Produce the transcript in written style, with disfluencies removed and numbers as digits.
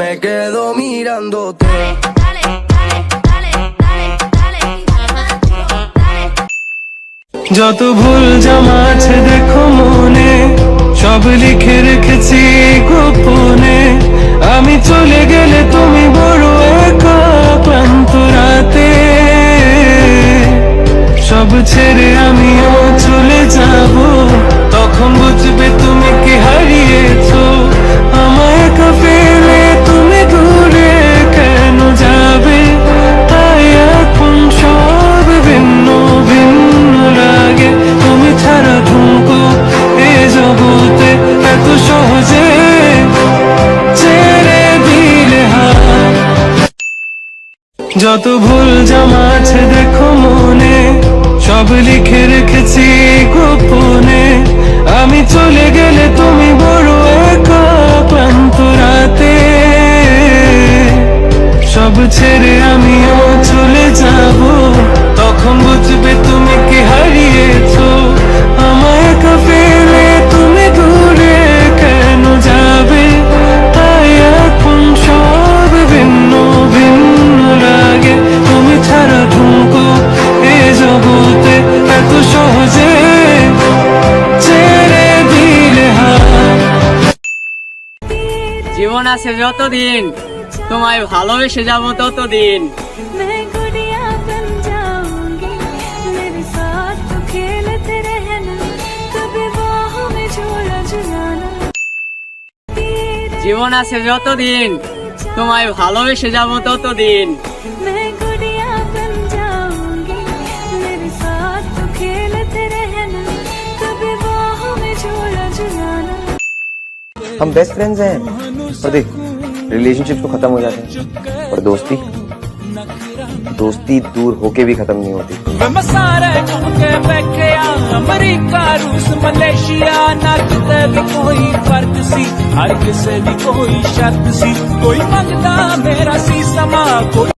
me quedo mirándote. যত ভুল জমা আছে দেখো মনে, সব লিখে রেখেছি গোপনে। আমি চলে গেলে তুমি বড় একা ক্লান্ত রাতে, সব ছেড়ে আমিও চলে যাব। তখন বুঝবে তুমি কি হারিয়েছো, আমায় একা ফেলে তুমি দূরে কেন যাবে। তাই এখন সব ভিন্ন ভিন্ন লাগে, তুমি ছাড়া ঠুমকো এ জগতে এত সহজে ছেড়ে দিলে হাত। যত ভুল জমা আছে দেখো মনে, সব লিখে রেখেছি গোপনে। আমি চলে গেলে তুমি বড় একা ক্লান্ত রাতে, সব ছেড়ে আমিও চলে যাব। তখন বুঝবে তুমি কি হারিয়েছো, আমায় একা ফেলে তুমি দূরে কেন যাবে। তাই এখন সব ভিন্ন ভিন্ন লাগে, তুমি ছাড়া ঠুমকো এ জগতে এত সহজে ছেড়ে দিলে হাত। জীবন আছে যতদিন, তোমায় ভালোবেসে যাবো ততদিন। मैं गुड़िया बन जाऊंगी, मेरे साथ तो खेलते रहना, कभी बाहों में झूला झुलाना। জীবন আছে যতদিন, তোমায় ভালোবেসে যাবো ততদিন। मैं गुड़िया बन जाऊंगी, मेरे साथ तो खेलते रहना, कभी बाहों में झूला झुलाना। हम बेस्ट फ्रेंड्स हैं, और देख रिलेशनशिप तो खत्म हो जाते हैं, पर दोस्ती दूर होके भी खत्म नहीं होती। मैं सारे घूम के बैठिया, अमरीका रूस मलेशिया, ना किते भी कोई फर्क सी, हर किसे भी कोई शर्त सी। कोई मंगदा मेरा सी समा, कोई